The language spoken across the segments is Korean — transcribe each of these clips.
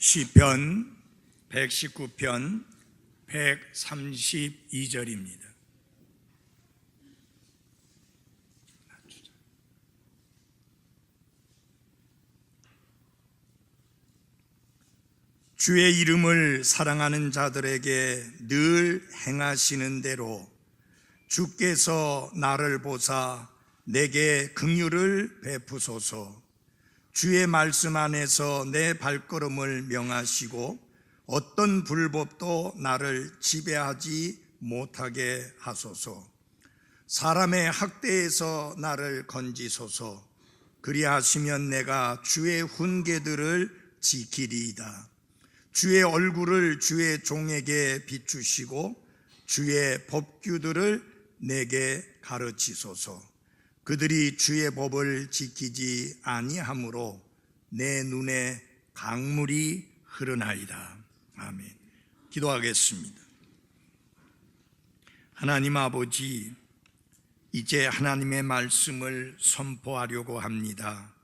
시편 119편 132절입니다. 주의 이름을 사랑하는 자들에게 늘 행하시는 대로 주께서 나를 보사 내게 긍휼을 베푸소서. 주의 말씀 안에서 내 발걸음을 명하시고 어떤 불법도 나를 지배하지 못하게 하소서. 사람의 학대에서 나를 건지소서. 그리하시면 내가 주의 훈계들을 지키리이다. 주의 얼굴을 주의 종에게 비추시고 주의 법규들을 내게 가르치소서. 그들이 주의 법을 지키지 아니하므로 내 눈에 강물이 흐르나이다. 아멘. 기도하겠습니다. 하나님 아버지, 이제 하나님의 말씀을 선포하려고 합니다.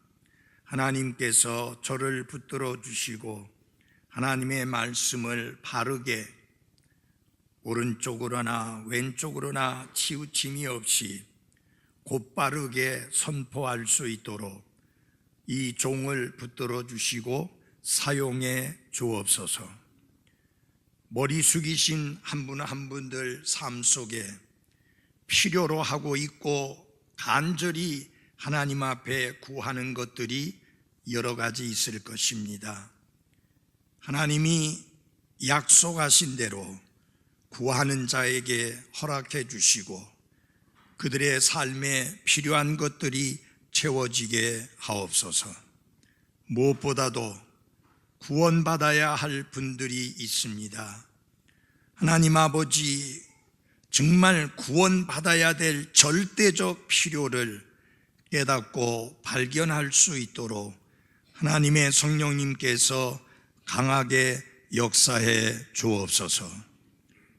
하나님께서 저를 붙들어 주시고 하나님의 말씀을 바르게 오른쪽으로나 왼쪽으로나 치우침이 없이 곧바르게 선포할 수 있도록 이 종을 붙들어 주시고 사용해 주옵소서. 머리 숙이신 한 분 한 분들 삶 속에 필요로 하고 있고 간절히 하나님 앞에 구하는 것들이 여러 가지 있을 것입니다. 하나님이 약속하신 대로 구하는 자에게 허락해 주시고 그들의 삶에 필요한 것들이 채워지게 하옵소서. 무엇보다도 구원받아야 할 분들이 있습니다. 하나님 아버지, 정말 구원받아야 될 절대적 필요를 깨닫고 발견할 수 있도록 하나님의 성령님께서 강하게 역사해 주옵소서.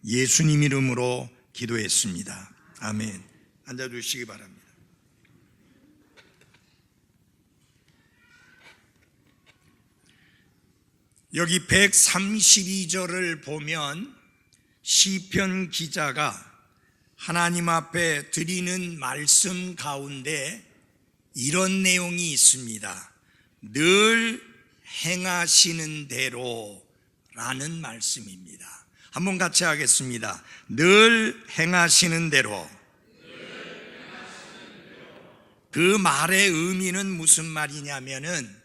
예수님 이름으로 기도했습니다. 아멘. 앉아주시기 바랍니다. 여기 132절을 보면 시편 기자가 하나님 앞에 드리는 말씀 가운데 이런 내용이 있습니다. 늘 행하시는 대로 라는 말씀입니다. 한번 같이 하겠습니다. 늘 행하시는 대로. 그 말의 의미는 무슨 말이냐면은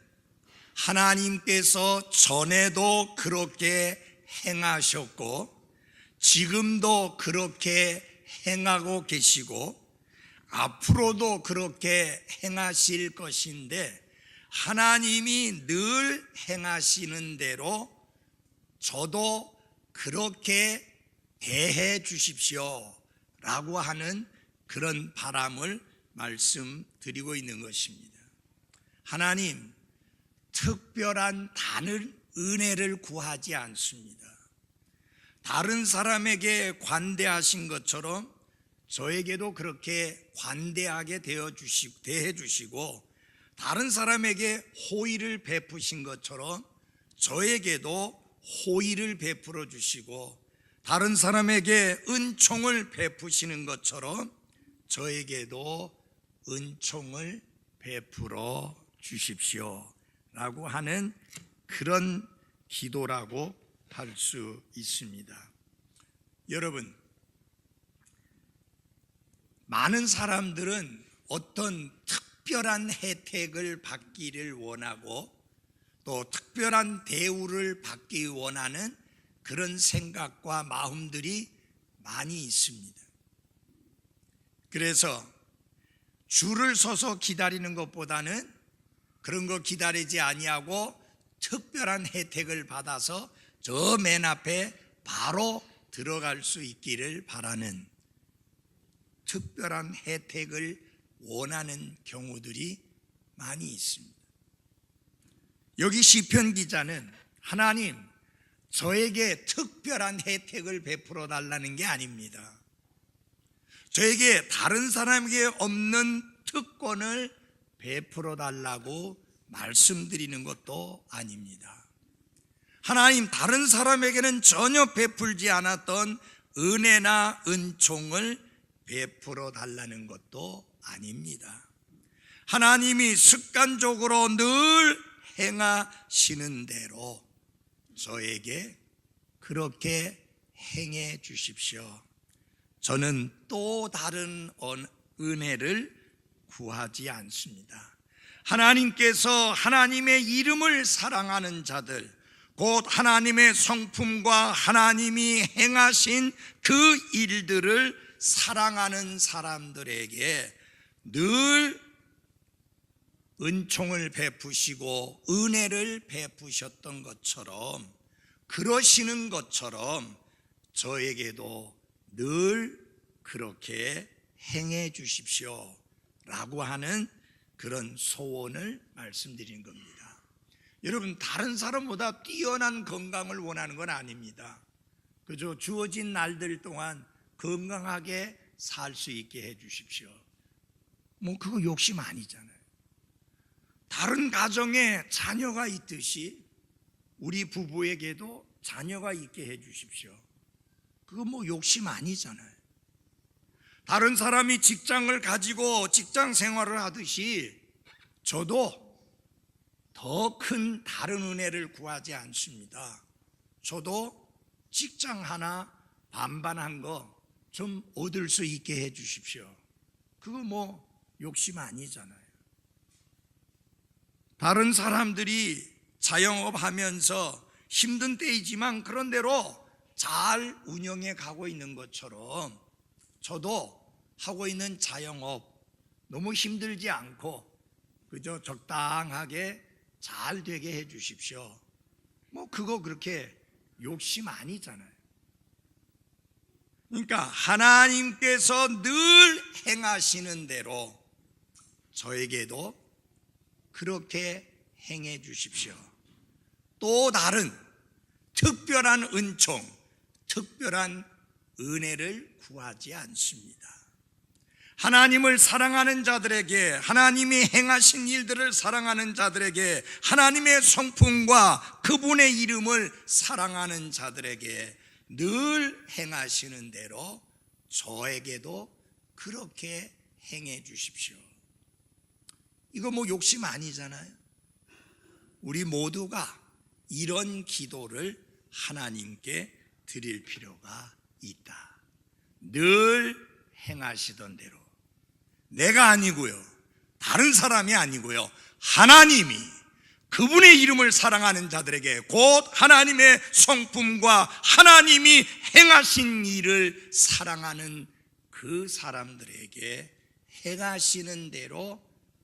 하나님께서 전에도 그렇게 행하셨고 지금도 그렇게 행하고 계시고 앞으로도 그렇게 행하실 것인데 하나님이 늘 행하시는 대로 저도 그렇게 대해 주십시오 라고 하는 그런 바람을 말씀드리고 있는 것입니다. 하나님, 특별한 다른 은혜를 구하지 않습니다. 다른 사람에게 관대하신 것처럼 저에게도 그렇게 관대하게 대해 주시고 다른 사람에게 호의를 베푸신 것처럼 저에게도 호의를 베풀어 주시고 다른 사람에게 은총을 베푸시는 것처럼 저에게도 은총을 베풀어 주십시오 라고 하는 그런 기도라고 할 수 있습니다. 여러분, 많은 사람들은 어떤 특별한 혜택을 받기를 원하고 또 특별한 대우를 받기 원하는 그런 생각과 마음들이 많이 있습니다. 그래서 줄을 서서 기다리는 것보다는 그런 거 기다리지 아니하고 특별한 혜택을 받아서 저 맨 앞에 바로 들어갈 수 있기를 바라는 특별한 혜택을 원하는 경우들이 많이 있습니다. 여기 시편 기자는 하나님, 저에게 특별한 혜택을 베풀어 달라는 게 아닙니다. 저에게 다른 사람에게 없는 특권을 베풀어 달라고 말씀드리는 것도 아닙니다. 하나님 다른 사람에게는 전혀 베풀지 않았던 은혜나 은총을 베풀어 달라는 것도 아닙니다. 하나님이 습관적으로 늘 행하시는 대로 저에게 그렇게 행해 주십시오. 저는 또 다른 은혜를 구하지 않습니다. 하나님께서 하나님의 이름을 사랑하는 자들, 곧 하나님의 성품과 하나님이 행하신 그 일들을 사랑하는 사람들에게 늘 은총을 베푸시고 은혜를 베푸셨던 것처럼, 그러시는 것처럼 저에게도 늘 그렇게 행해 주십시오 라고 하는 그런 소원을 말씀드린 겁니다. 여러분, 다른 사람보다 뛰어난 건강을 원하는 건 아닙니다. 그저 주어진 날들 동안 건강하게 살 수 있게 해 주십시오. 뭐 그거 욕심 아니잖아요. 다른 가정에 자녀가 있듯이 우리 부부에게도 자녀가 있게 해 주십시오. 그거 뭐 욕심 아니잖아요. 다른 사람이 직장을 가지고 직장 생활을 하듯이 저도 더 큰 다른 은혜를 구하지 않습니다. 저도 직장 하나 반반한 거 좀 얻을 수 있게 해 주십시오. 그거 뭐 욕심 아니잖아요. 다른 사람들이 자영업 하면서 힘든 때이지만 그런 대로 잘 운영해 가고 있는 것처럼 저도 하고 있는 자영업 너무 힘들지 않고 그저 적당하게 잘 되게 해 주십시오. 뭐 그거 그렇게 욕심 아니잖아요. 그러니까 하나님께서 늘 행하시는 대로 저에게도 그렇게 행해 주십시오. 또 다른 특별한 은총, 특별한 은혜를 구하지 않습니다. 하나님을 사랑하는 자들에게, 하나님이 행하신 일들을 사랑하는 자들에게, 하나님의 성품과 그분의 이름을 사랑하는 자들에게 늘 행하시는 대로 저에게도 그렇게 행해 주십시오. 이거 뭐 욕심 아니잖아요. 우리 모두가 이런 기도를 하나님께 드릴 필요가 있다. 늘 행하시던 대로, 내가 아니고요, 다른 사람이 아니고요, 하나님이 그분의 이름을 사랑하는 자들에게, 곧 하나님의 성품과 하나님이 행하신 일을 사랑하는 그 사람들에게 행하시는 대로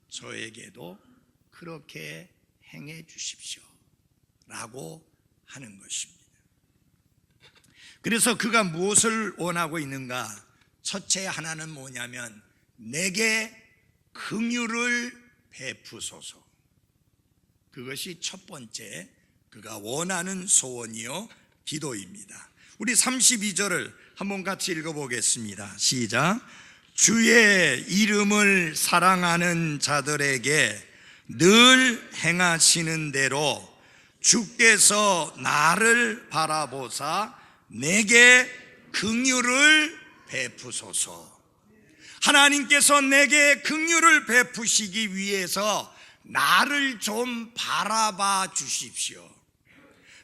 저에게도 그렇게 행해 주십시오 라고 하는 것입니다. 그래서 그가 무엇을 원하고 있는가? 첫째 하나는 뭐냐면 내게 긍휼을 베푸소서. 그것이 첫 번째 그가 원하는 소원이요 기도입니다. 우리 32절을 한번 같이 읽어보겠습니다. 시작. 주의 이름을 사랑하는 자들에게 늘 행하시는 대로 주께서 나를 바라보사 내게 긍휼을 베푸소서. 하나님께서 내게 긍휼을 베푸시기 위해서 나를 좀 바라봐 주십시오.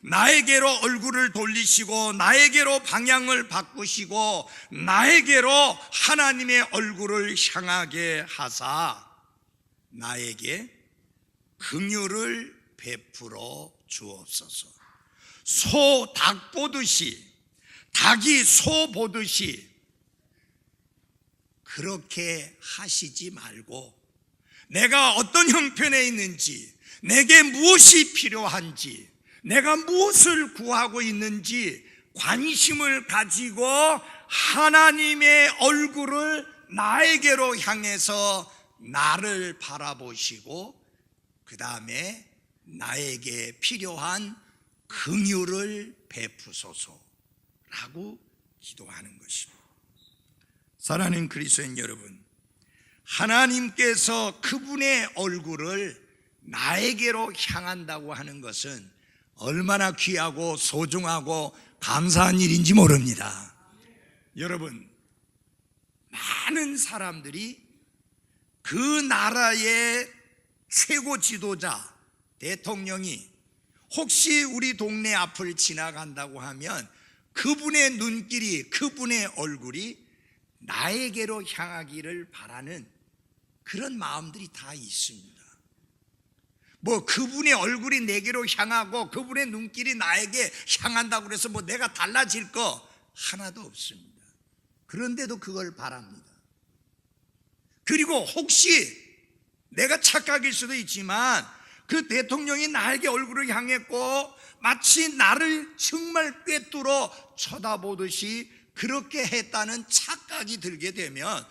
나에게로 얼굴을 돌리시고 나에게로 방향을 바꾸시고 나에게로 하나님의 얼굴을 향하게 하사 나에게 긍휼을 베풀어 주옵소서. 소 닭 보듯이, 닭이 소 보듯이 그렇게 하시지 말고 내가 어떤 형편에 있는지, 내게 무엇이 필요한지, 내가 무엇을 구하고 있는지 관심을 가지고 하나님의 얼굴을 나에게로 향해서 나를 바라보시고 그 다음에 나에게 필요한 긍휼을 베푸소서라고 기도하는 것입니다. 사랑하는 그리스도인 여러분, 하나님께서 그분의 얼굴을 나에게로 향한다고 하는 것은 얼마나 귀하고 소중하고 감사한 일인지 모릅니다. 여러분, 많은 사람들이 그 나라의 최고 지도자, 대통령이 혹시 우리 동네 앞을 지나간다고 하면 그분의 눈길이, 그분의 얼굴이 나에게로 향하기를 바라는 그런 마음들이 다 있습니다. 뭐 그분의 얼굴이 내게로 향하고 그분의 눈길이 나에게 향한다고 해서 뭐 내가 달라질 거 하나도 없습니다. 그런데도 그걸 바랍니다. 그리고 혹시 내가 착각일 수도 있지만 그 대통령이 나에게 얼굴을 향했고 마치 나를 정말 꿰뚫어 쳐다보듯이 그렇게 했다는 착각이 들게 되면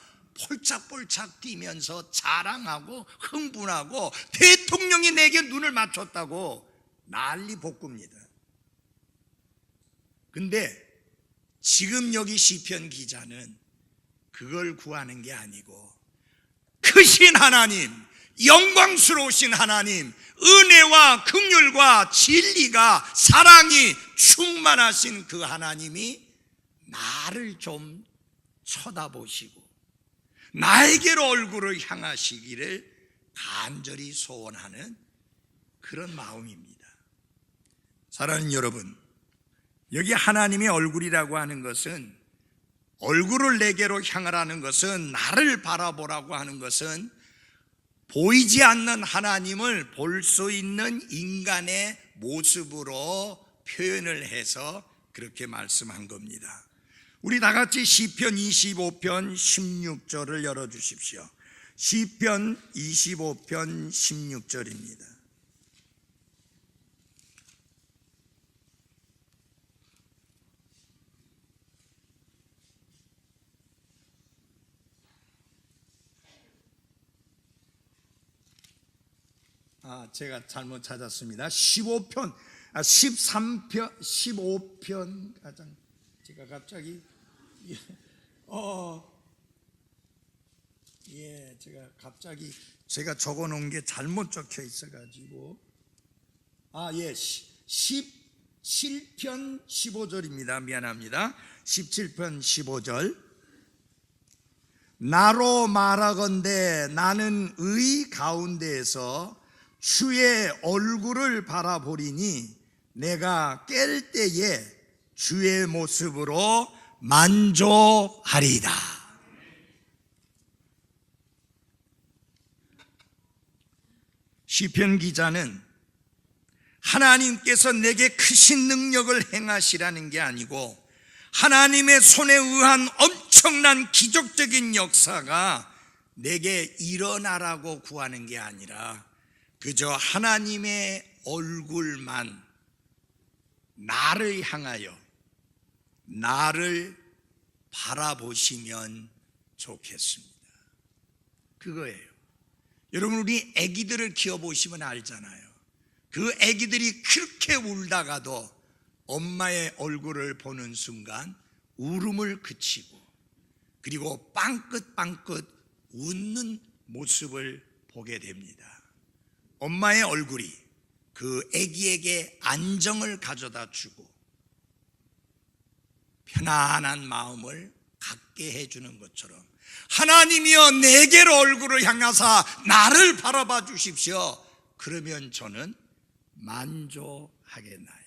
폴짝폴짝 뛰면서 자랑하고 흥분하고 대통령이 내게 눈을 맞췄다고 난리 볶습니다. 근데 지금 여기 시편 기자는 그걸 구하는 게 아니고 크신 하나님, 영광스러우신 하나님, 은혜와 긍휼과 진리가 사랑이 충만하신 그 하나님이 나를 좀 쳐다보시고 나에게로 얼굴을 향하시기를 간절히 소원하는 그런 마음입니다. 사랑하는 여러분, 여기 하나님의 얼굴이라고 하는 것은, 얼굴을 내게로 향하라는 것은, 나를 바라보라고 하는 것은 보이지 않는 하나님을 볼 수 있는 인간의 모습으로 표현을 해서 그렇게 말씀한 겁니다. 우리 다 같이 시편 25편 16절을 열어주십시오. 시편 25편 16절입니다. 제가 잘못 찾았습니다. 15편, 13편, 15편 가장 제가 갑자기 제가 적어 놓은 게 잘못 적혀 있어 가지고 17편 15절입니다. 미안합니다. 17편 15절. 나로 말하건대 나는 의 가운데에서 주의 얼굴을 바라보리니 내가 깰 때에 주의 모습으로 만족하리이다. 시편 기자는 하나님께서 내게 크신 능력을 행하시라는 게 아니고 하나님의 손에 의한 엄청난 기적적인 역사가 내게 일어나라고 구하는 게 아니라 그저 하나님의 얼굴만 나를 향하여 나를 바라보시면 좋겠습니다. 그거예요. 여러분, 우리 아기들을 키워보시면 알잖아요. 그 아기들이 그렇게 울다가도 엄마의 얼굴을 보는 순간 울음을 그치고 그리고 빵긋빵긋 웃는 모습을 보게 됩니다. 엄마의 얼굴이 그 아기에게 안정을 가져다 주고 편안한 마음을 갖게 해주는 것처럼 하나님이여 내게로 얼굴을 향하사 나를 바라봐 주십시오. 그러면 저는 만족하겠나이다.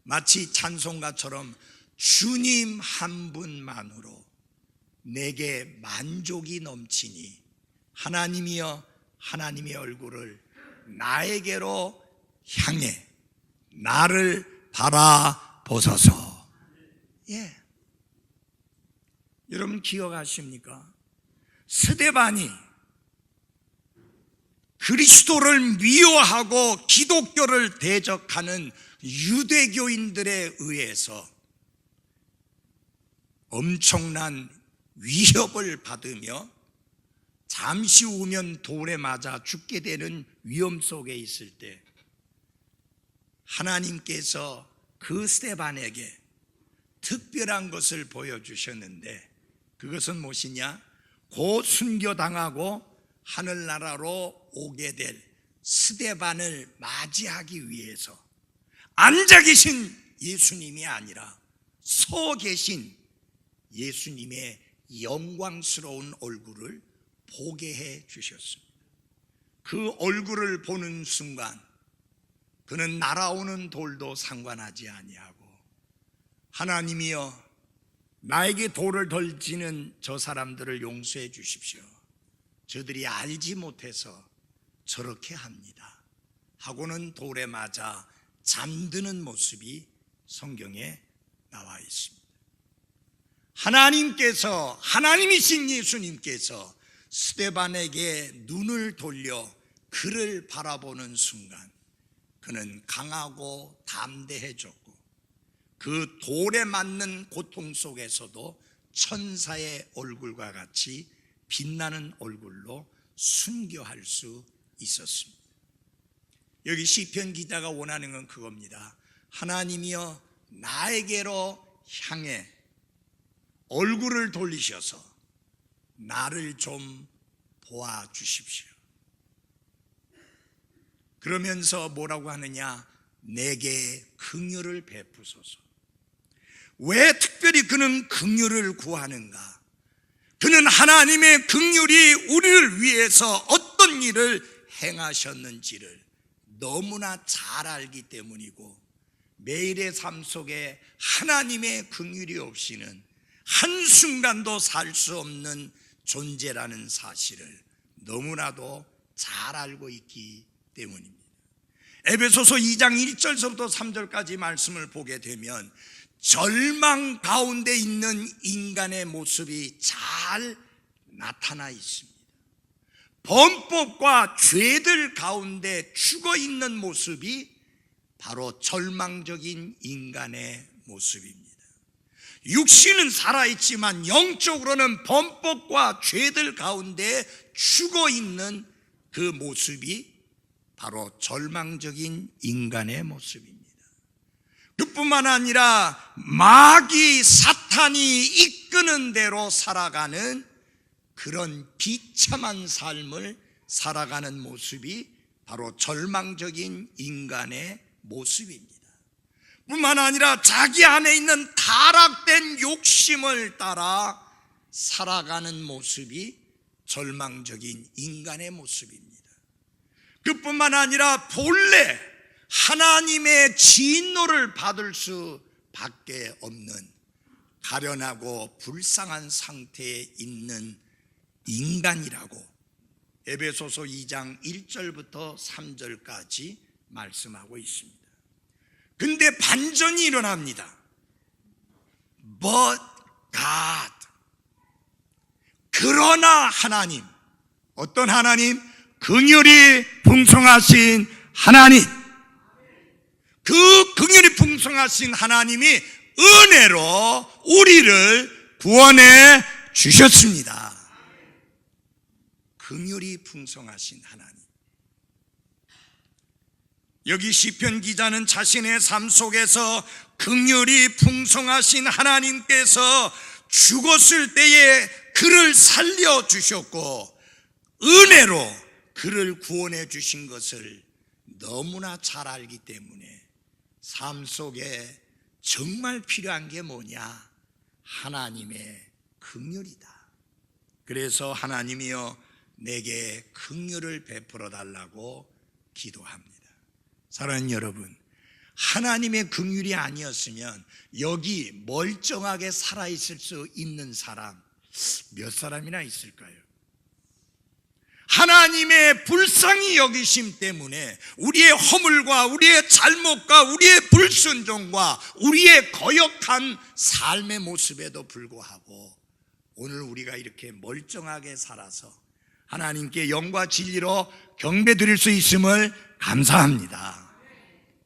마치 찬송가처럼 주님 한 분만으로 내게 만족이 넘치니 하나님이여 하나님의 얼굴을 나에게로 향해 나를 바라보소서. 여러분 기억하십니까? 스데반이 그리스도를 미워하고 기독교를 대적하는 유대교인들에 의해서 엄청난 위협을 받으며 잠시 후면 돌에 맞아 죽게 되는 위험 속에 있을 때 하나님께서 그 스데반에게 특별한 것을 보여주셨는데 그것은 무엇이냐? 곧 순교당하고 하늘나라로 오게 될 스데반을 맞이하기 위해서 앉아 계신 예수님이 아니라 서 계신 예수님의 영광스러운 얼굴을 보게 해 주셨습니다. 그 얼굴을 보는 순간 그는 날아오는 돌도 상관하지 아니하고 하나님이여 나에게 돌을 던지는 저 사람들을 용서해 주십시오. 저들이 알지 못해서 저렇게 합니다 하고는 돌에 맞아 잠드는 모습이 성경에 나와 있습니다. 하나님이신 예수님께서 스데반에게 눈을 돌려 그를 바라보는 순간 그는 강하고 담대해졌고 그 돌에 맞는 고통 속에서도 천사의 얼굴과 같이 빛나는 얼굴로 순교할 수 있었습니다. 여기 시편 기자가 원하는 건 그겁니다. 하나님이여 나에게로 향해 얼굴을 돌리셔서 나를 좀 보아주십시오. 그러면서 뭐라고 하느냐? 내게 긍휼을 베푸소서. 왜 특별히 그는 긍휼을 구하는가? 그는 하나님의 긍휼이 우리를 위해서 어떤 일을 행하셨는지를 너무나 잘 알기 때문이고 매일의 삶 속에 하나님의 긍휼이 없이는 한순간도 살 수 없는 존재라는 사실을 너무나도 잘 알고 있기 때문입니다. 에베소서 2장 1절서부터 3절까지 말씀을 보게 되면 절망 가운데 있는 인간의 모습이 잘 나타나 있습니다. 범법과 죄들 가운데 죽어 있는 모습이 바로 절망적인 인간의 모습입니다. 육신은 살아있지만 영적으로는 범법과 죄들 가운데 죽어 있는 그 모습이 바로 절망적인 인간의 모습입니다. 그뿐만 아니라 마귀 사탄이 이끄는 대로 살아가는 그런 비참한 삶을 살아가는 모습이 바로 절망적인 인간의 모습입니다. 뿐만 아니라 자기 안에 있는 타락된 욕심을 따라 살아가는 모습이 절망적인 인간의 모습입니다. 그뿐만 아니라 본래 하나님의 진노를 받을 수밖에 없는 가련하고 불쌍한 상태에 있는 인간이라고 에베소서 2장 1절부터 3절까지 말씀하고 있습니다. 근데 반전이 일어납니다. But God. 그러나 하나님. 어떤 하나님? 긍휼이 풍성하신 하나님. 그 긍휼이 풍성하신 하나님이 은혜로 우리를 구원해 주셨습니다. 긍휼이 풍성하신 하나님. 여기 시편 기자는 자신의 삶 속에서 긍휼이 풍성하신 하나님께서 죽었을 때에 그를 살려주셨고 은혜로 그를 구원해 주신 것을 너무나 잘 알기 때문에 삶 속에 정말 필요한 게 뭐냐? 하나님의 긍휼이다. 그래서 하나님이여 내게 긍휼을 베풀어 달라고 기도합니다. 사랑하는 여러분, 하나님의 긍휼이 아니었으면 여기 멀쩡하게 살아있을 수 있는 사람 몇 사람이나 있을까요? 하나님의 불쌍히 여기심 때문에 우리의 허물과 우리의 잘못과 우리의 불순종과 우리의 거역한 삶의 모습에도 불구하고 오늘 우리가 이렇게 멀쩡하게 살아서 하나님께 영과 진리로 경배 드릴 수 있음을 감사합니다.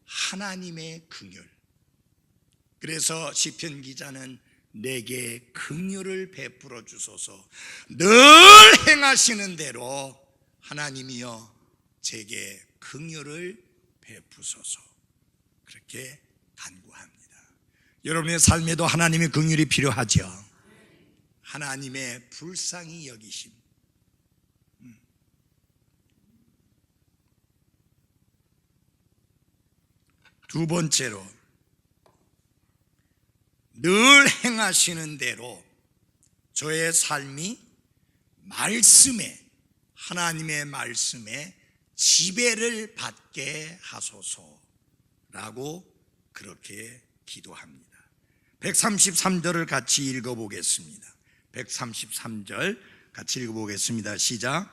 하나님의 긍휼. 그래서 시편 기자는 내게 긍휼을 베풀어 주소서. 늘 행하시는 대로 하나님이여 제게 긍휼을 베푸소서. 그렇게 간구합니다. 여러분의 삶에도 하나님의 긍휼이 필요하죠. 하나님의 불쌍히 여기심. 두 번째로, 늘 행하시는 대로 저의 삶이 말씀에, 하나님의 말씀에 지배를 받게 하소서라고 그렇게 기도합니다. 133절을 같이 읽어보겠습니다. 133절 같이 읽어보겠습니다. 시작.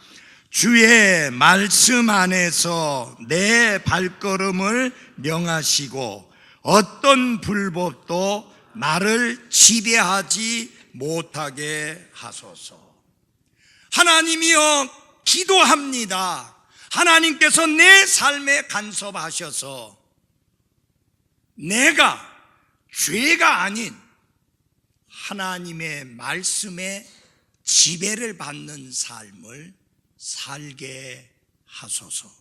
주의 말씀 안에서 내 발걸음을 명하시고 어떤 불법도 나를 지배하지 못하게 하소서. 하나님이여, 기도합니다. 하나님께서 내 삶에 간섭하셔서 내가 죄가 아닌 하나님의 말씀에 지배를 받는 삶을 살게 하소서.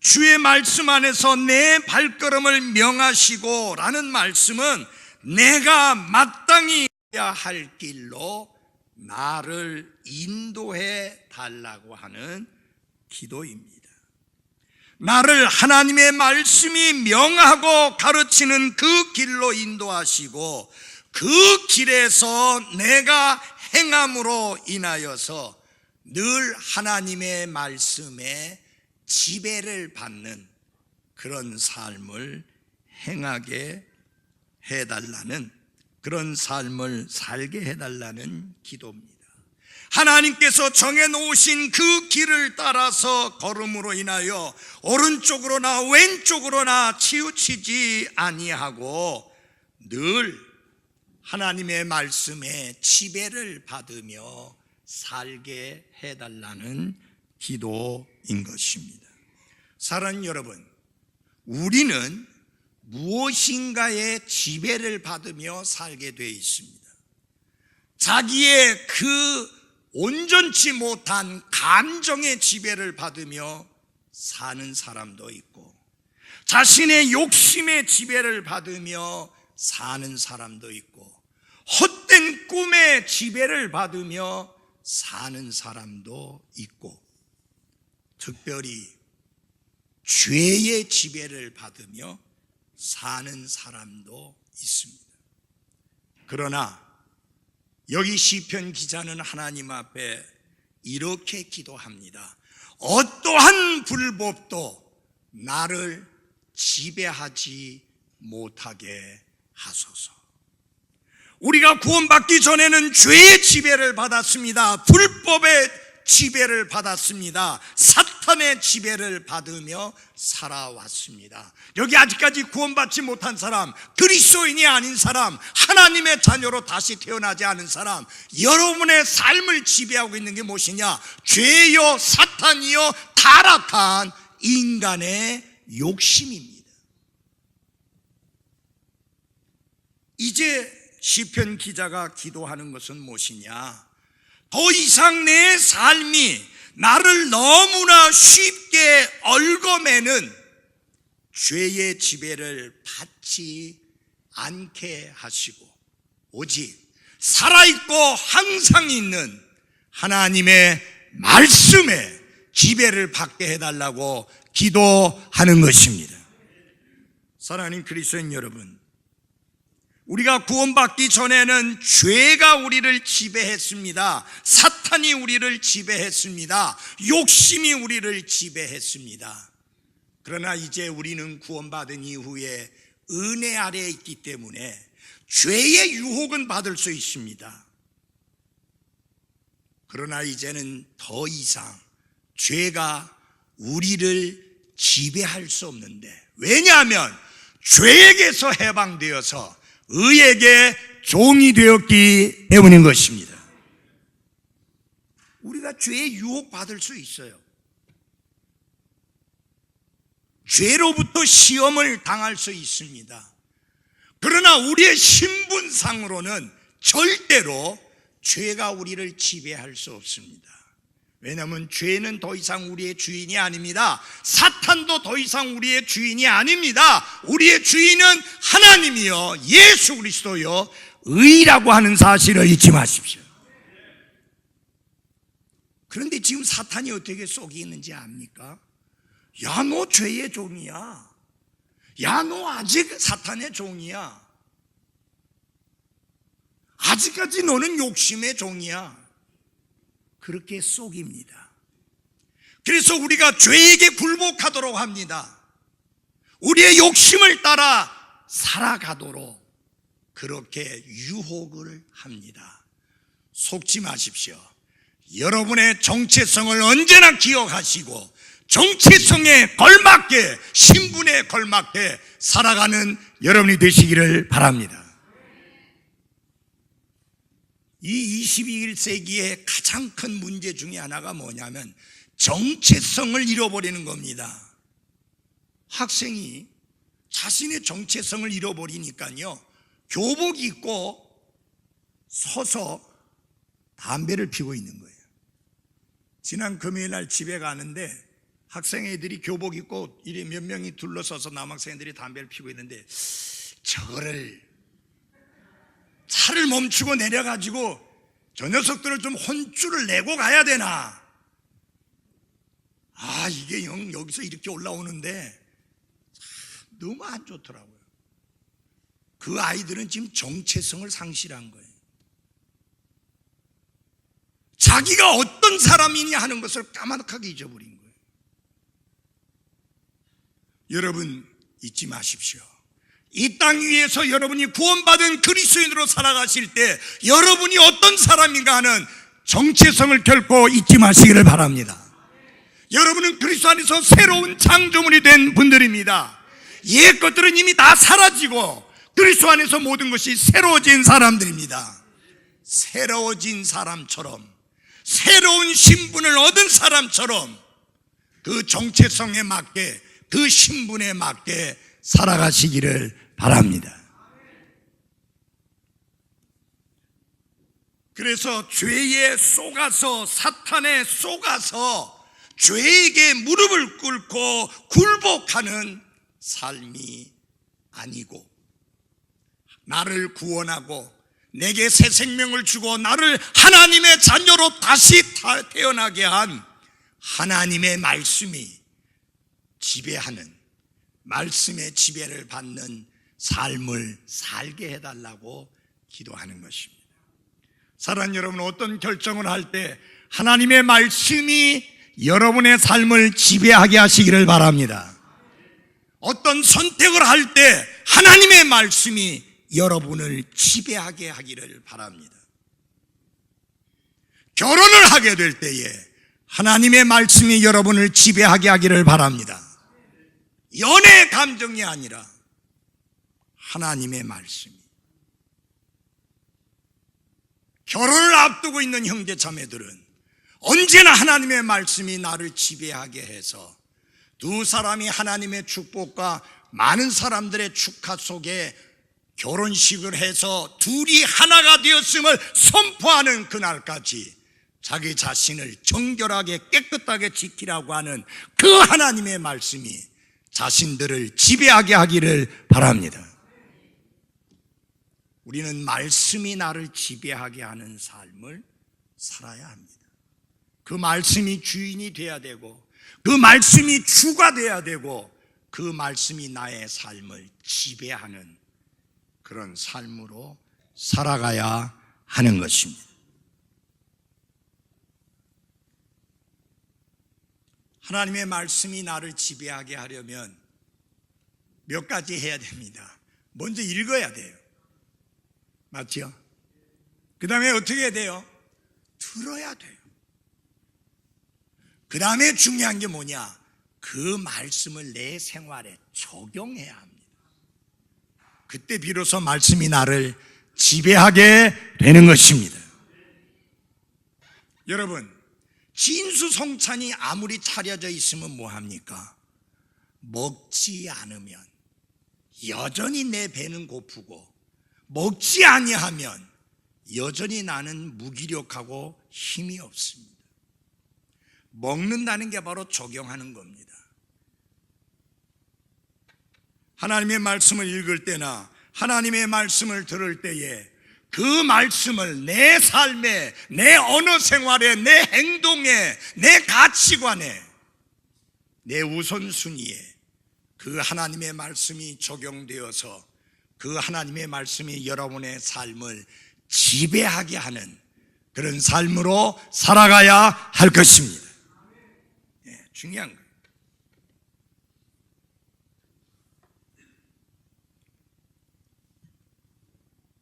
주의 말씀 안에서 내 발걸음을 명하시고 라는 말씀은 내가 마땅히 가야 할 길로 나를 인도해 달라고 하는 기도입니다. 나를 하나님의 말씀이 명하고 가르치는 그 길로 인도하시고 그 길에서 내가 행함으로 인하여서 늘 하나님의 말씀에 지배를 받는 그런 삶을 행하게 해달라는, 그런 삶을 살게 해달라는 기도입니다. 하나님께서 정해놓으신 그 길을 따라서 걸음으로 인하여 오른쪽으로나 왼쪽으로나 치우치지 아니하고 늘 하나님의 말씀에 지배를 받으며 살게 해달라는 기도인 것입니다. 사랑하는 여러분, 우리는 무엇인가의 지배를 받으며 살게 되어 있습니다. 자기의 그 온전치 못한 감정의 지배를 받으며 사는 사람도 있고, 자신의 욕심의 지배를 받으며 사는 사람도 있고, 헛된 꿈의 지배를 받으며 사는 사람도 있고, 특별히 죄의 지배를 받으며 사는 사람도 있습니다. 그러나 여기 시편 기자는 하나님 앞에 이렇게 기도합니다. 어떠한 불법도 나를 지배하지 못하게 하소서. 우리가 구원받기 전에는 죄의 지배를 받았습니다. 불법의 지배를 받았습니다. 사탄의 지배를 받으며 살아왔습니다. 여기 아직까지 구원받지 못한 사람, 그리스도인이 아닌 사람, 하나님의 자녀로 다시 태어나지 않은 사람, 여러분의 삶을 지배하고 있는 게 무엇이냐? 죄요, 사탄이요, 타락한 인간의 욕심입니다. 이제 시편 기자가 기도하는 것은 무엇이냐? 더 이상 내 삶이 나를 너무나 쉽게 얽어매는 죄의 지배를 받지 않게 하시고 오직 살아있고 항상 있는 하나님의 말씀에 지배를 받게 해달라고 기도하는 것입니다. 사랑하는 그리스도인 여러분, 우리가 구원받기 전에는 죄가 우리를 지배했습니다. 사탄이 우리를 지배했습니다. 욕심이 우리를 지배했습니다. 그러나 이제 우리는 구원받은 이후에 은혜 아래에 있기 때문에 죄의 유혹은 받을 수 있습니다. 그러나 이제는 더 이상 죄가 우리를 지배할 수 없는데, 왜냐하면 죄에게서 해방되어서 의에게 종이 되었기 때문인 것입니다. 우리가 죄의 유혹 받을 수 있어요. 죄로부터 시험을 당할 수 있습니다. 그러나 우리의 신분상으로는 절대로 죄가 우리를 지배할 수 없습니다. 왜냐하면 죄는 더 이상 우리의 주인이 아닙니다. 사탄도 더 이상 우리의 주인이 아닙니다. 우리의 주인은 하나님이요, 예수 그리스도요, 의라고 하는 사실을 잊지 마십시오. 그런데 지금 사탄이 어떻게 속이는지 압니까? 야, 너 죄의 종이야. 야, 너 아직 사탄의 종이야. 아직까지 너는 욕심의 종이야. 그렇게 속입니다. 그래서 우리가 죄에게 굴복하도록 합니다. 우리의 욕심을 따라 살아가도록 그렇게 유혹을 합니다. 속지 마십시오. 여러분의 정체성을 언제나 기억하시고 정체성에 걸맞게, 신분에 걸맞게 살아가는 여러분이 되시기를 바랍니다. 이 21세기의 가장 큰 문제 중에 하나가 뭐냐면 정체성을 잃어버리는 겁니다. 학생이 자신의 정체성을 잃어버리니까요, 교복 입고 서서 담배를 피우고 있는 거예요. 지난 금요일 날 집에 가는데 학생 애들이 교복 입고 이리 몇 명이 둘러서서 남학생들이 담배를 피우고 있는데, 저거를 차를 멈추고 내려가지고 저 녀석들을 좀 혼쭐을 내고 가야 되나. 이게 여기서 이렇게 올라오는데 너무 안 좋더라고요. 그 아이들은 지금 정체성을 상실한 거예요. 자기가 어떤 사람이냐 하는 것을 까마득하게 잊어버린 거예요. 여러분, 잊지 마십시오. 이 땅 위에서 여러분이 구원받은 그리스도인으로 살아가실 때 여러분이 어떤 사람인가 하는 정체성을 결코 잊지 마시기를 바랍니다. 여러분은 그리스도 안에서 새로운 창조물이 된 분들입니다. 옛 것들은 이미 다 사라지고 그리스도 안에서 모든 것이 새로워진 사람들입니다. 새로워진 사람처럼, 새로운 신분을 얻은 사람처럼 그 정체성에 맞게, 그 신분에 맞게 살아가시기를 바랍니다. 그래서 죄에 속아서, 사탄에 속아서 죄에게 무릎을 꿇고 굴복하는 삶이 아니고, 나를 구원하고 내게 새 생명을 주고 나를 하나님의 자녀로 다시 태어나게 한 하나님의 말씀이 지배하는, 말씀의 지배를 받는 삶을 살게 해달라고 기도하는 것입니다. 사랑하는 여러분, 어떤 결정을 할 때 하나님의 말씀이 여러분의 삶을 지배하게 하시기를 바랍니다. 어떤 선택을 할 때 하나님의 말씀이 여러분을 지배하게 하기를 바랍니다. 결혼을 하게 될 때에 하나님의 말씀이 여러분을 지배하게 하기를 바랍니다. 연애 감정이 아니라 하나님의 말씀이. 결혼을 앞두고 있는 형제 자매들은 언제나 하나님의 말씀이 나를 지배하게 해서 두 사람이 하나님의 축복과 많은 사람들의 축하 속에 결혼식을 해서 둘이 하나가 되었음을 선포하는 그날까지 자기 자신을 정결하게 깨끗하게 지키라고 하는 그 하나님의 말씀이 자신들을 지배하게 하기를 바랍니다. 우리는 말씀이 나를 지배하게 하는 삶을 살아야 합니다. 그 말씀이 주인이 돼야 되고, 그 말씀이 주가 돼야 되고, 그 말씀이 나의 삶을 지배하는 그런 삶으로 살아가야 하는 것입니다. 하나님의 말씀이 나를 지배하게 하려면 몇 가지 해야 됩니다. 먼저 읽어야 돼요. 맞죠? 그 다음에 어떻게 해야 돼요? 들어야 돼요. 그 다음에 중요한 게 뭐냐? 그 말씀을 내 생활에 적용해야 합니다. 그때 비로소 말씀이 나를 지배하게 되는 것입니다. 여러분, 진수성찬이 아무리 차려져 있으면 뭐합니까? 먹지 않으면 여전히 내 배는 고프고, 먹지 아니하면 여전히 나는 무기력하고 힘이 없습니다. 먹는다는 게 바로 적용하는 겁니다. 하나님의 말씀을 읽을 때나 하나님의 말씀을 들을 때에 그 말씀을 내 삶에, 내 언어 생활에, 내 행동에, 내 가치관에, 내 우선순위에 그 하나님의 말씀이 적용되어서 그 하나님의 말씀이 여러분의 삶을 지배하게 하는 그런 삶으로 살아가야 할 것입니다. 중요한 거예요.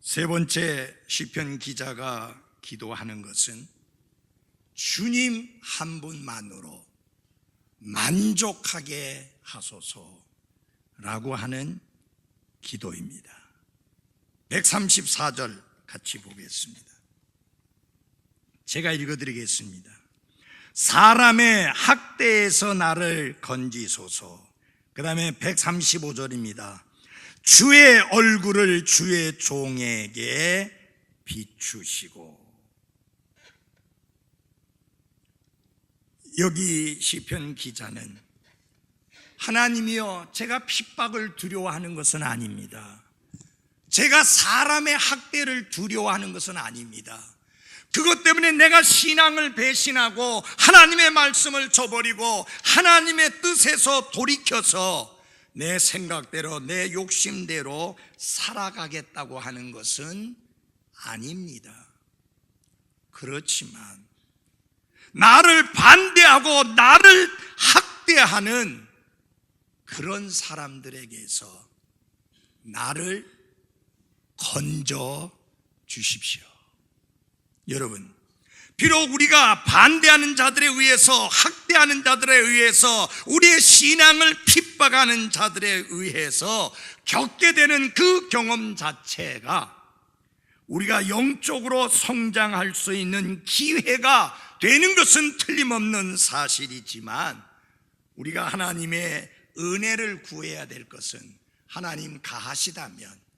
세 번째 시편 기자가 기도하는 것은 주님 한 분만으로 만족하게 하소서라고 하는 기도입니다. 134절 같이 보겠습니다. 제가 읽어드리겠습니다. 사람의 학대에서 나를 건지소서. 그 다음에 135절입니다. 주의 얼굴을 주의 종에게 비추시고. 여기 시편 기자는 하나님이여, 제가 핍박을 두려워하는 것은 아닙니다. 제가 사람의 학대를 두려워하는 것은 아닙니다. 그것 때문에 내가 신앙을 배신하고 하나님의 말씀을 저버리고 하나님의 뜻에서 돌이켜서 내 생각대로 내 욕심대로 살아가겠다고 하는 것은 아닙니다. 그렇지만 나를 반대하고 나를 학대하는 그런 사람들에게서 나를 건져 주십시오. 여러분, 비록 우리가 반대하는 자들에 의해서, 학대하는 자들에 의해서, 우리의 신앙을 핍박하는 자들에 의해서 겪게 되는 그 경험 자체가 우리가 영적으로 성장할 수 있는 기회가 되는 것은 틀림없는 사실이지만, 우리가 하나님의 은혜를 구해야 될 것은 하나님 가하시다면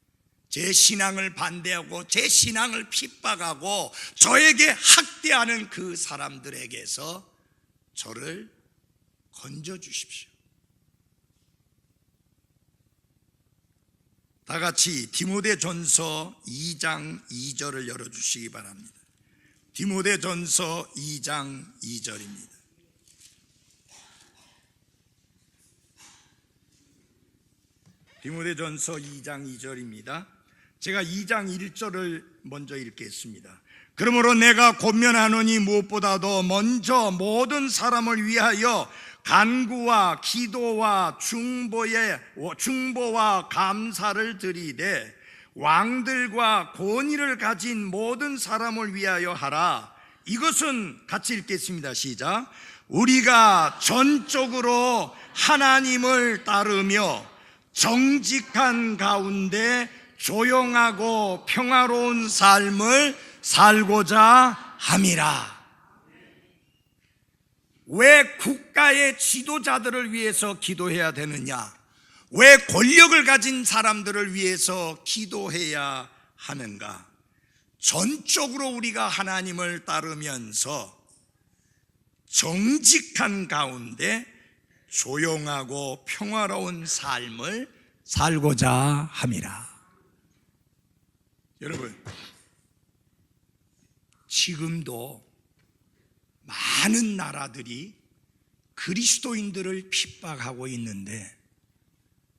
제 신앙을 반대하고 제 신앙을 핍박하고 저에게 학대하는 그 사람들에게서 저를 건져 주십시오. 다 같이 디모데전서 2장 2절을 열어주시기 바랍니다. 디모데전서 2장 2절입니다. 디모데전서 2장 2절입니다. 제가 2장 1절을 먼저 읽겠습니다. 그러므로 내가 권면하노니 무엇보다도 먼저 모든 사람을 위하여 간구와 기도와 중보와 감사를 드리되 왕들과 권위를 가진 모든 사람을 위하여 하라. 이것은 같이 읽겠습니다. 시작. 우리가 전적으로 하나님을 따르며 정직한 가운데 조용하고 평화로운 삶을 살고자 함이라. 왜 국가의 지도자들을 위해서 기도해야 되느냐? 왜 권력을 가진 사람들을 위해서 기도해야 하는가? 전적으로 우리가 하나님을 따르면서 정직한 가운데 조용하고 평화로운 삶을 살고자 함이라. 여러분, 지금도 많은 나라들이 그리스도인들을 핍박하고 있는데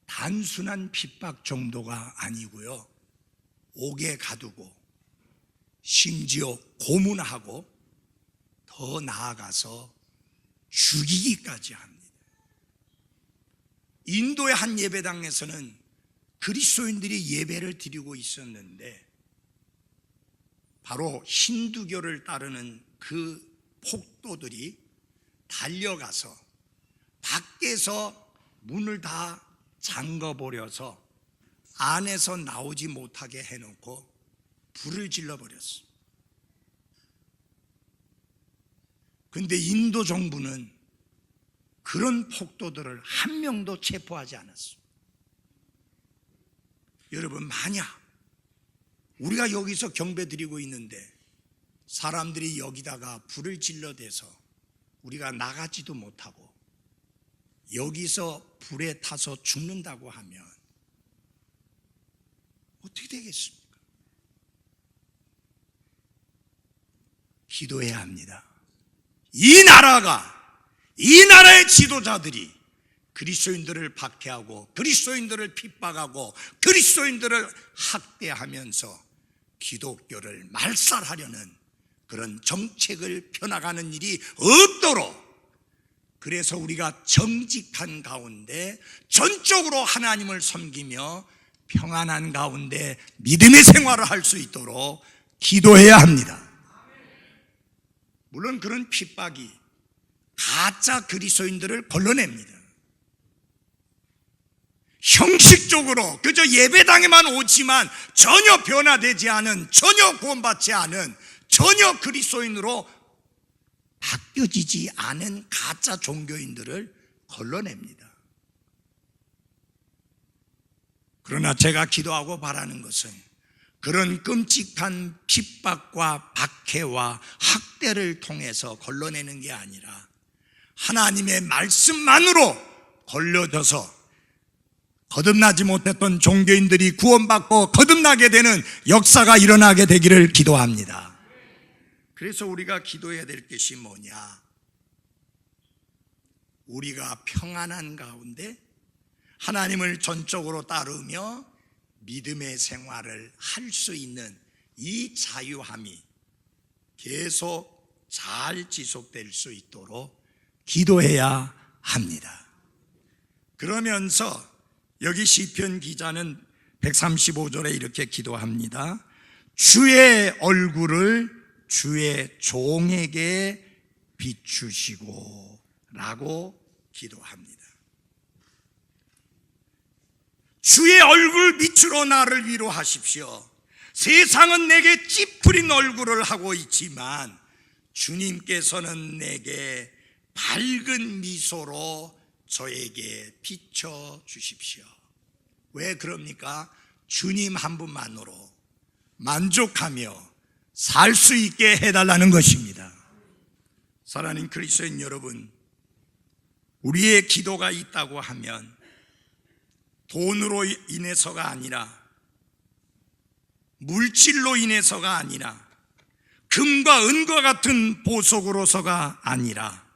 단순한 핍박 정도가 아니고요, 옥에 가두고 심지어 고문하고 더 나아가서 죽이기까지 합니다. 인도의 한 예배당에서는 그리스도인들이 예배를 드리고 있었는데 바로 힌두교를 따르는 그 폭도들이 달려가서 밖에서 문을 다 잠궈버려서 안에서 나오지 못하게 해놓고 불을 질러버렸어. 그런데 인도 정부는 그런 폭도들을 한 명도 체포하지 않았어. 여러분, 만약 우리가 여기서 경배 드리고 있는데 사람들이 여기다가 불을 질러대서 우리가 나가지도 못하고 여기서 불에 타서 죽는다고 하면 어떻게 되겠습니까? 기도해야 합니다. 이 나라의 지도자들이 그리스도인들을 박해하고 그리스도인들을 핍박하고 그리스도인들을 학대하면서 기독교를 말살하려는 그런 정책을 펴나가는 일이 없도록, 그래서 우리가 정직한 가운데 전적으로 하나님을 섬기며 평안한 가운데 믿음의 생활을 할 수 있도록 기도해야 합니다. 물론 그런 핍박이 가짜 그리스도인들을 걸러냅니다. 형식적으로 그저 예배당에만 오지만 전혀 변화되지 않은, 전혀 구원받지 않은, 전혀 그리스도인으로 바뀌어지지 않은 가짜 종교인들을 걸러냅니다. 그러나 제가 기도하고 바라는 것은 그런 끔찍한 핍박과 박해와 학대를 통해서 걸러내는 게 아니라 하나님의 말씀만으로 걸려져서 거듭나지 못했던 종교인들이 구원받고 거듭나게 되는 역사가 일어나게 되기를 기도합니다. 그래서 우리가 기도해야 될 것이 뭐냐? 우리가 평안한 가운데 하나님을 전적으로 따르며 믿음의 생활을 할 수 있는 이 자유함이 계속 잘 지속될 수 있도록 기도해야 합니다. 그러면서 여기 시편 기자는 135절에 이렇게 기도합니다. 주의 얼굴을 주의 종에게 비추시고 라고 기도합니다. 주의 얼굴 빛으로 나를 위로하십시오. 세상은 내게 찌푸린 얼굴을 하고 있지만 주님께서는 내게 밝은 미소로 저에게 비춰 주십시오. 왜 그럽니까? 주님 한 분만으로 만족하며 살 수 있게 해달라는 것입니다. 사랑하는 그리스도인 여러분, 우리의 기도가 있다고 하면 돈으로 인해서가 아니라, 물질로 인해서가 아니라, 금과 은과 같은 보석으로서가 아니라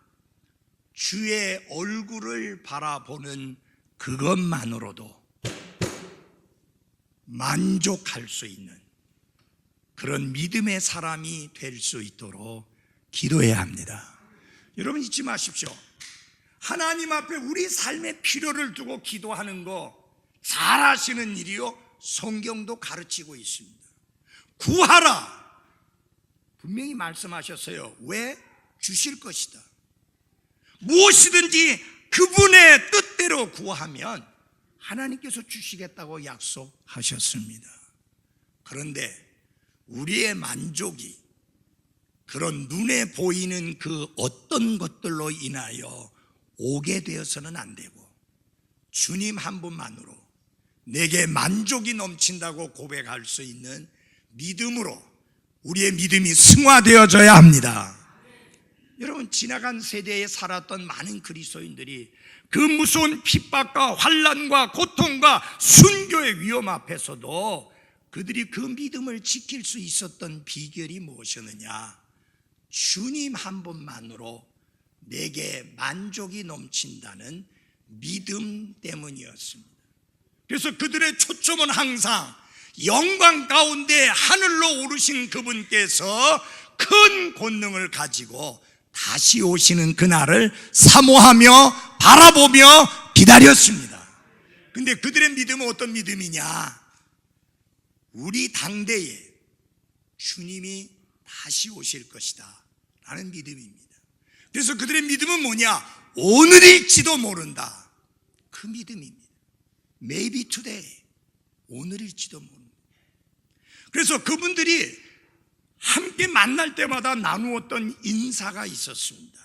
주의 얼굴을 바라보는 그것만으로도 만족할 수 있는 그런 믿음의 사람이 될 수 있도록 기도해야 합니다. 여러분 잊지 마십시오. 하나님 앞에 우리 삶의 필요를 두고 기도하는 거 잘 하시는 일이요, 성경도 가르치고 있습니다. 구하라 분명히 말씀하셨어요. 왜? 주실 것이다. 무엇이든지 그분의 뜻대로 구하면 하나님께서 주시겠다고 약속하셨습니다. 그런데 우리의 만족이 그런 눈에 보이는 그 어떤 것들로 인하여 오게 되어서는 안 되고, 주님 한 분만으로 내게 만족이 넘친다고 고백할 수 있는 믿음으로 우리의 믿음이 승화되어져야 합니다. 여러분, 지나간 세대에 살았던 많은 그리스도인들이 그 무서운 핍박과 환난과 고통과 순교의 위험 앞에서도 그들이 그 믿음을 지킬 수 있었던 비결이 무엇이었느냐? 주님 한 분만으로 내게 만족이 넘친다는 믿음 때문이었습니다. 그래서 그들의 초점은 항상 영광 가운데 하늘로 오르신 그분께서 큰 권능을 가지고 다시 오시는 그날을 사모하며 바라보며 기다렸습니다. 근데 그들의 믿음은 어떤 믿음이냐? 우리 당대에 주님이 다시 오실 것이다 라는 믿음입니다. 그래서 그들의 믿음은 뭐냐? 오늘일지도 모른다, 그 믿음입니다. Maybe today, 오늘일지도 모른다. 그래서 그분들이 함께 만날 때마다 나누었던 인사가 있었습니다.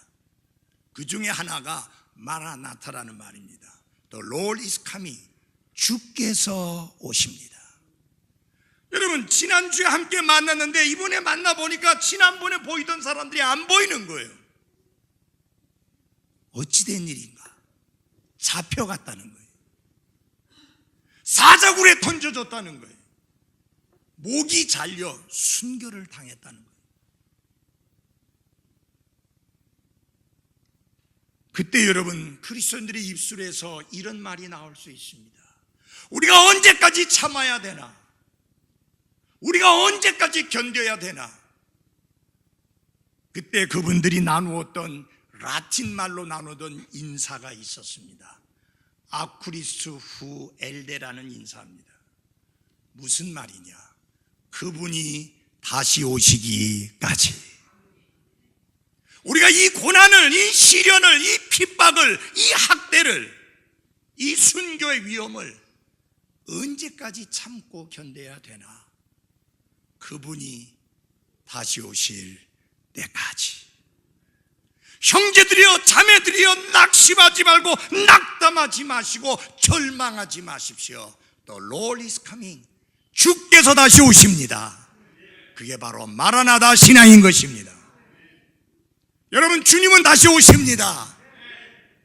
그 중에 하나가 마라나타라는 말입니다. The Lord is coming. 주께서 오십니다. 여러분, 지난주에 함께 만났는데 이번에 만나보니까 지난번에 보이던 사람들이 안 보이는 거예요. 어찌된 일인가? 잡혀갔다는 거예요. 사자굴에 던져졌다는 거예요. 목이 잘려 순교를 당했다는 거예요. 그때 여러분, 그리스도인들의 입술에서 이런 말이 나올 수 있습니다. 우리가 언제까지 참아야 되나? 우리가 언제까지 견뎌야 되나? 그때 그분들이 나누었던, 라틴 말로 나누던 인사가 있었습니다. 아쿠리스 후 엘데라는 인사입니다. 무슨 말이냐? 그분이 다시 오시기까지. 우리가 이 고난을, 이 시련을, 이 핍박을, 이 학대를, 이 순교의 위험을 언제까지 참고 견뎌야 되나? 그분이 다시 오실 때까지. 형제들이여, 자매들이여, 낙심하지 말고 낙담하지 마시고 절망하지 마십시오. The Lord is coming. 주께서 다시 오십니다. 그게 바로 마라나다 신앙인 것입니다. 여러분, 주님은 다시 오십니다.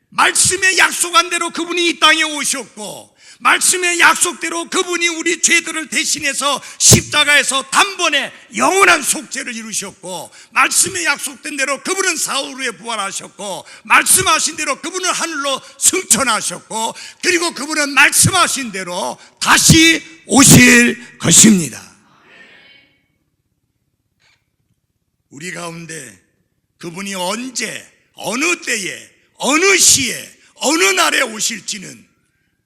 말씀에 약속한 대로 그분이 이 땅에 오셨고, 말씀의 약속대로 그분이 우리 죄들을 대신해서 십자가에서 단번에 영원한 속죄를 이루셨고, 말씀에 약속된 대로 그분은 사흘 후에 부활하셨고, 말씀하신 대로 그분은 하늘로 승천하셨고, 그리고 그분은 말씀하신 대로 다시 오실 것입니다. 우리 가운데 그분이 언제, 어느 때에, 어느 시에, 어느 날에 오실지는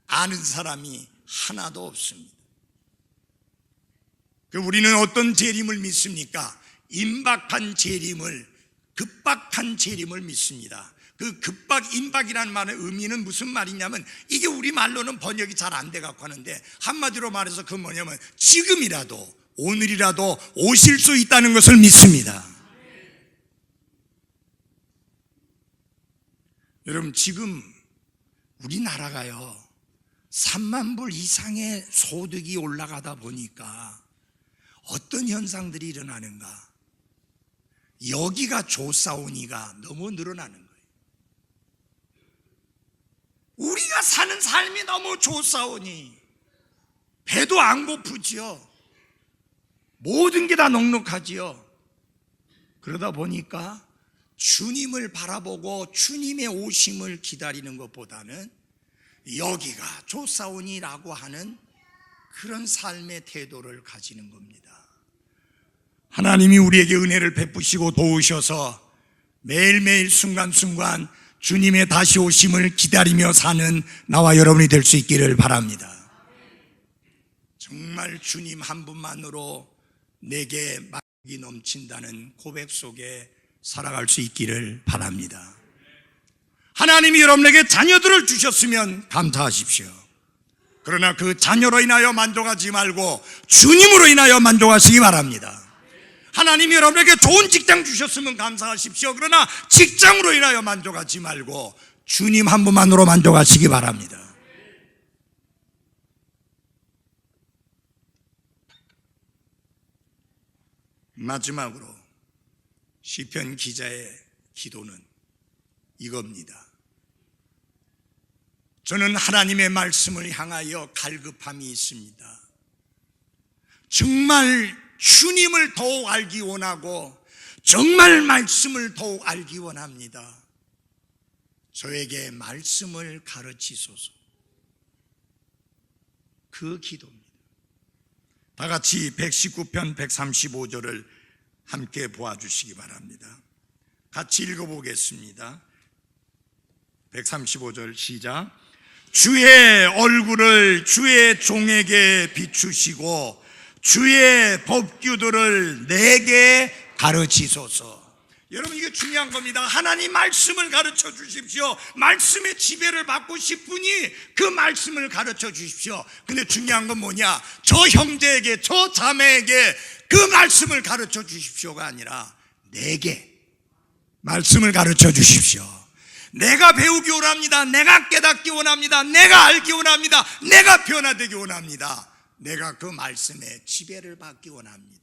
아는 사람이 하나도 없습니다. 우리는 어떤 재림을 믿습니까? 임박한 재림을, 급박한 재림을 믿습니다. 그 급박, 임박이라는 말의 의미는 무슨 말이냐면, 이게 우리말로는 번역이 잘 안 돼 갖고 하는데, 한마디로 말해서 그 뭐냐면 지금이라도, 오늘이라도 오실 수 있다는 것을 믿습니다. 여러분, 지금 우리나라가요, 3만 불 이상의 소득이 올라가다 보니까 어떤 현상들이 일어나는가? 여기가 조사오니가 너무 늘어나는 거예요. 우리가 사는 삶이 너무 조사오니 배도 안 고프지요. 모든 게 다 넉넉하지요. 그러다 보니까 주님을 바라보고 주님의 오심을 기다리는 것보다는 여기가 조사오니라고 하는 그런 삶의 태도를 가지는 겁니다. 하나님이 우리에게 은혜를 베푸시고 도우셔서 매일매일 순간순간 주님의 다시 오심을 기다리며 사는 나와 여러분이 될 수 있기를 바랍니다. 정말 주님 한 분만으로 내게 만족이 넘친다는 고백 속에 살아갈 수 있기를 바랍니다. 하나님이 여러분에게 자녀들을 주셨으면 감사하십시오. 그러나 그 자녀로 인하여 만족하지 말고 주님으로 인하여 만족하시기 바랍니다. 하나님이 여러분에게 좋은 직장 주셨으면 감사하십시오. 그러나 직장으로 인하여 만족하지 말고 주님 한 분만으로 만족하시기 바랍니다. 마지막으로 시편 기자의 기도는 이겁니다. 저는 하나님의 말씀을 향하여 갈급함이 있습니다. 정말 주님을 더욱 알기 원하고 정말 말씀을 더욱 알기 원합니다. 저에게 말씀을 가르치소서. 그 기도입니다. 다 같이 119편 135절을 함께 보아주시기 바랍니다. 같이 읽어보겠습니다. 135절 시작. 주의 얼굴을 주의 종에게 비추시고 주의 법규들을 내게 가르치소서. 여러분, 이게 중요한 겁니다. 하나님 말씀을 가르쳐 주십시오. 말씀의 지배를 받고 싶으니 그 말씀을 가르쳐 주십시오. 근데 중요한 건 뭐냐? 저 형제에게, 저 자매에게 그 말씀을 가르쳐 주십시오가 아니라 내게 말씀을 가르쳐 주십시오. 내가 배우기 원합니다. 내가 깨닫기 원합니다. 내가 알기 원합니다. 내가 변화되기 원합니다. 내가 그 말씀에 지배를 받기 원합니다.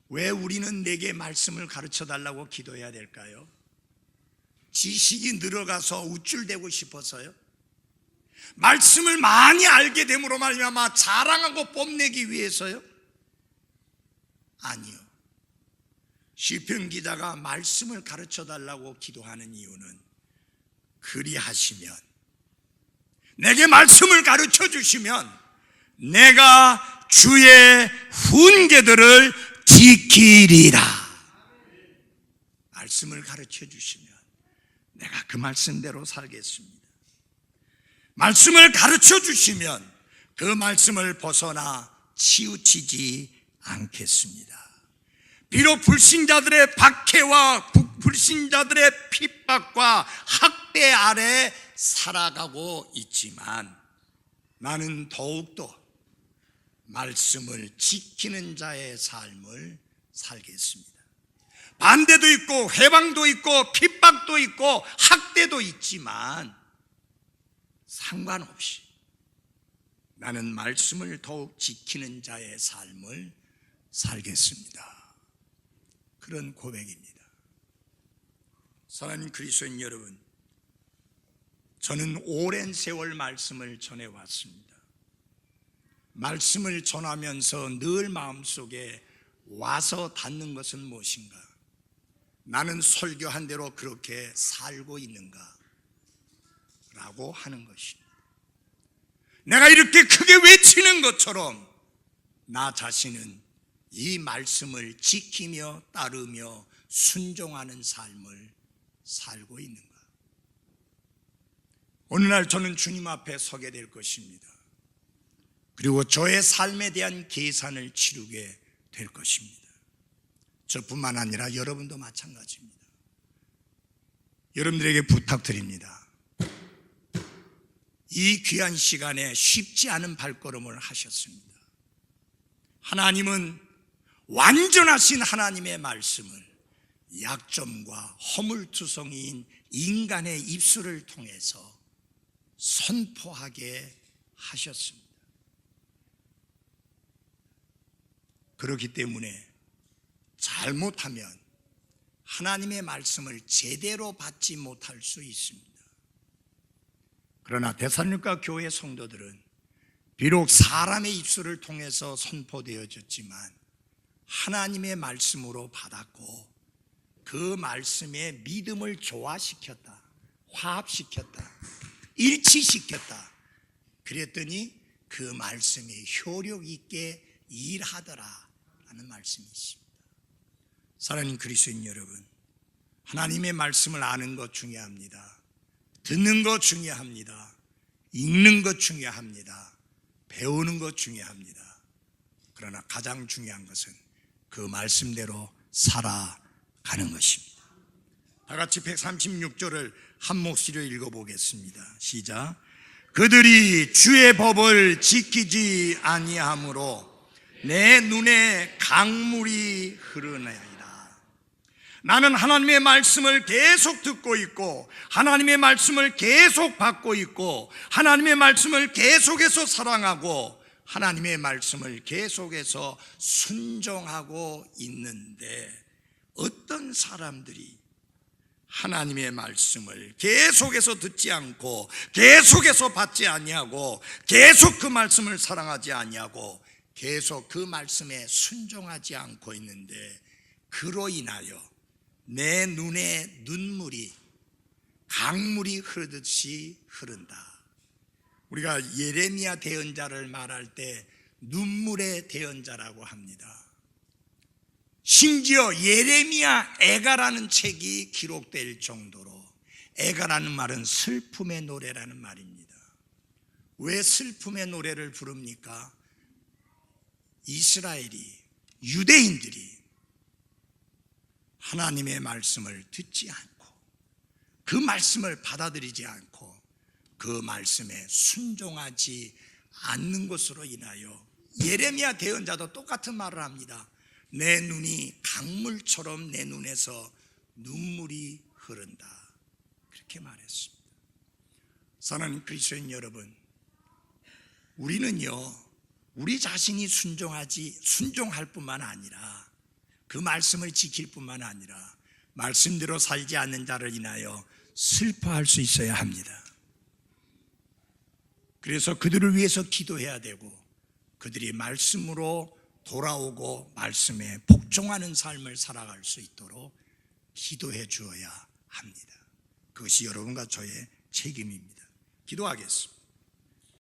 왜 우리는 내게 말씀을 가르쳐 달라고 기도해야 될까요? 지식이 늘어가서 우쭐대고 싶어서요? 말씀을 많이 알게 됨으로 말미암아 자랑하고 뽐내기 위해서요? 아니요. 시편 기자가 말씀을 가르쳐 달라고 기도하는 이유는 그리하시면, 내게 말씀을 가르쳐 주시면 내가 주의 훈계들을 지키리라. 말씀을 가르쳐 주시면 내가 그 말씀대로 살겠습니다. 말씀을 가르쳐 주시면 그 말씀을 벗어나 치우치지 않겠습니다. 비록 불신자들의 박해와 불신자들의 핍박과 학대 아래 살아가고 있지만 나는 더욱더 말씀을 지키는 자의 삶을 살겠습니다. 반대도 있고 회방도 있고 핍박도 있고 학대도 있지만 상관없이 나는 말씀을 더욱 지키는 자의 삶을 살겠습니다. 그런 고백입니다. 사랑하는 그리스도인 여러분, 저는 오랜 세월 말씀을 전해왔습니다. 말씀을 전하면서 늘 마음속에 와서 닿는 것은 무엇인가? 나는 설교한 대로 그렇게 살고 있는가? 라고 하는 것입니다. 내가 이렇게 크게 외치는 것처럼 나 자신은 이 말씀을 지키며 따르며 순종하는 삶을 살고 있는가? 어느 날 저는 주님 앞에 서게 될 것입니다. 그리고 저의 삶에 대한 계산을 치르게 될 것입니다. 저뿐만 아니라 여러분도 마찬가지입니다. 여러분들에게 부탁드립니다. 이 귀한 시간에 쉽지 않은 발걸음을 하셨습니다. 하나님은 완전하신 하나님의 말씀을 약점과 허물투성이인 인간의 입술을 통해서 선포하게 하셨습니다. 그렇기 때문에 잘못하면 하나님의 말씀을 제대로 받지 못할 수 있습니다. 그러나 데살로니가 교회 성도들은 비록 사람의 입술을 통해서 선포되어졌지만 하나님의 말씀으로 받았고 그 말씀의 믿음을 조화시켰다, 화합시켰다, 일치시켰다. 그랬더니 그 말씀이 효력 있게 일하더라 라는 말씀이 있습니다. 사랑하는 그리스도인 여러분, 하나님의 말씀을 아는 것 중요합니다. 듣는 것 중요합니다. 읽는 것 중요합니다. 배우는 것 중요합니다. 그러나 가장 중요한 것은 그 말씀대로 살아가는 것입니다. 다 같이 136절을 한 목소리로 읽어보겠습니다. 시작. 그들이 주의 법을 지키지 아니하므로 내 눈에 강물이 흐르나이다. 나는 하나님의 말씀을 계속 듣고 있고 하나님의 말씀을 계속 받고 있고 하나님의 말씀을 계속해서 사랑하고 하나님의 말씀을 계속해서 순종하고 있는데 어떤 사람들이 하나님의 말씀을 계속해서 듣지 않고 계속해서 받지 아니하고 계속 그 말씀을 사랑하지 아니하고 계속 그 말씀에 순종하지 않고 있는데 그로 인하여 내 눈에 눈물이 강물이 흐르듯이 흐른다. 우리가 예레미야 대언자를 말할 때 눈물의 대언자라고 합니다. 심지어 예레미야 애가라는 책이 기록될 정도로, 애가라는 말은 슬픔의 노래라는 말입니다. 왜 슬픔의 노래를 부릅니까? 이스라엘이, 유대인들이 하나님의 말씀을 듣지 않고 그 말씀을 받아들이지 않고 그 말씀에 순종하지 않는 것으로 인하여 예레미야 대언자도 똑같은 말을 합니다. 내 눈이 강물처럼 내 눈에서 눈물이 흐른다. 그렇게 말했습니다. 사랑하는 그리스도인 여러분, 우리는요 우리 자신이 순종할 뿐만 아니라 그 말씀을 지킬 뿐만 아니라 말씀대로 살지 않는 자를 인하여 슬퍼할 수 있어야 합니다. 그래서 그들을 위해서 기도해야 되고 그들이 말씀으로 돌아오고 말씀에 복종하는 삶을 살아갈 수 있도록 기도해 주어야 합니다. 그것이 여러분과 저의 책임입니다. 기도하겠습니다.